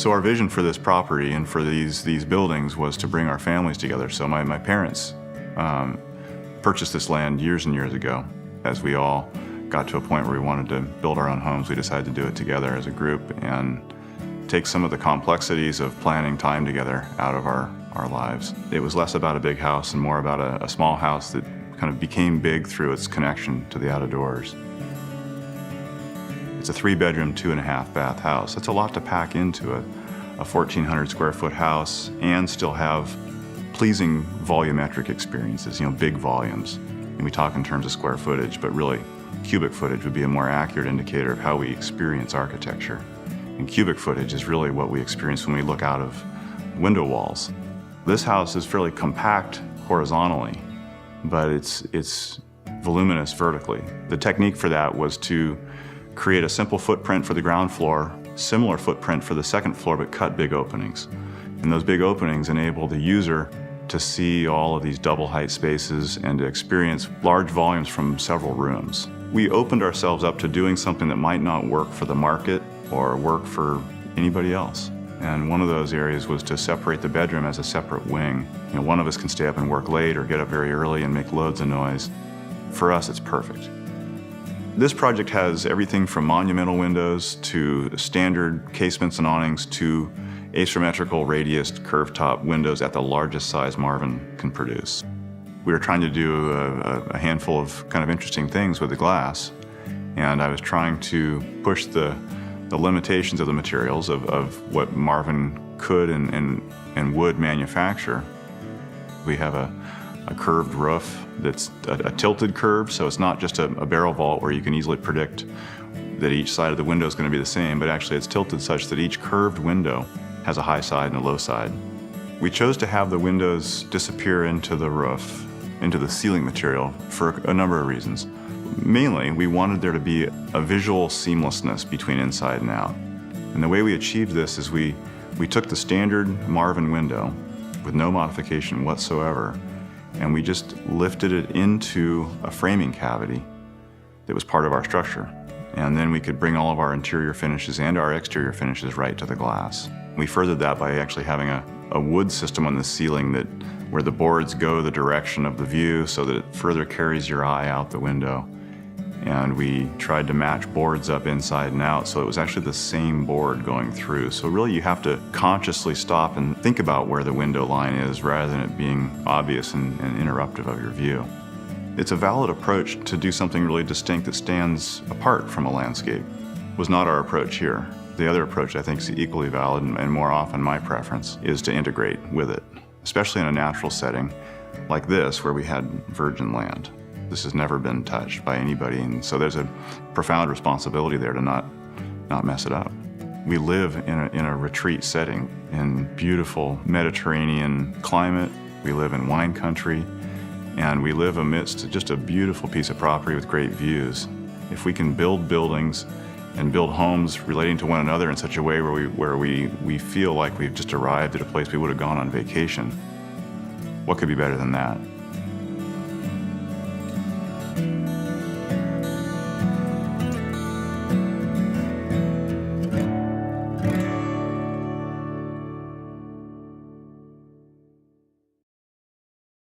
So our vision for this property and for these buildings was to bring our families together. So my parents purchased this land years and years ago. As we all got to a point where we wanted to build our own homes, we decided to do it together as a group and take some of the complexities of planning time together out of our lives. It was less about a big house and more about a small house that kind of became big through its connection to the outdoors. It's a 3-bedroom, 2.5-bath house. That's a lot to pack into a 1,400 square foot house and still have pleasing volumetric experiences, big volumes. And we talk in terms of square footage, but really cubic footage would be a more accurate indicator of how we experience architecture. And cubic footage is really what we experience when we look out of window walls. This house is fairly compact horizontally, but it's voluminous vertically. The technique for that was to create a simple footprint for the ground floor, similar footprint for the second floor, but cut big openings. And those big openings enable the user to see all of these double height spaces and to experience large volumes from several rooms. We opened ourselves up to doing something that might not work for the market or work for anybody else. And one of those areas was to separate the bedroom as a separate wing. One of us can stay up and work late or get up very early and make loads of noise. For us, it's perfect. This project has everything from monumental windows to standard casements and awnings to asymmetrical radiused curved top windows at the largest size Marvin can produce. We were trying to do a handful of kind of interesting things with the glass, and I was trying to push the limitations of the materials of what Marvin could and would manufacture. We have a curved roof that's a tilted curve, so it's not just a barrel vault where you can easily predict that each side of the window is going to be the same, but actually it's tilted such that each curved window has a high side and a low side. We chose to have the windows disappear into the roof, into the ceiling material, for a number of reasons. Mainly, we wanted there to be a visual seamlessness between inside and out. And the way we achieved this is we took the standard Marvin window with no modification whatsoever, and we just lifted it into a framing cavity that was part of our structure. And then we could bring all of our interior finishes and our exterior finishes right to the glass. We furthered that by actually having a wood system on the ceiling where the boards go the direction of the view so that it further carries your eye out the window. And we tried to match boards up inside and out, so it was actually the same board going through. So really you have to consciously stop and think about where the window line is rather than it being obvious and interruptive of your view. It's a valid approach to do something really distinct that stands apart from a landscape. It was not our approach here. The other approach I think is equally valid, and more often my preference, is to integrate with it, especially in a natural setting like this where we had virgin land. This has never been touched by anybody, and so there's a profound responsibility there to not mess it up. We live in a retreat setting in beautiful Mediterranean climate. We live in wine country, and we live amidst just a beautiful piece of property with great views. If we can build buildings and build homes relating to one another in such a way where we feel like we've just arrived at a place we would have gone on vacation, what could be better than that?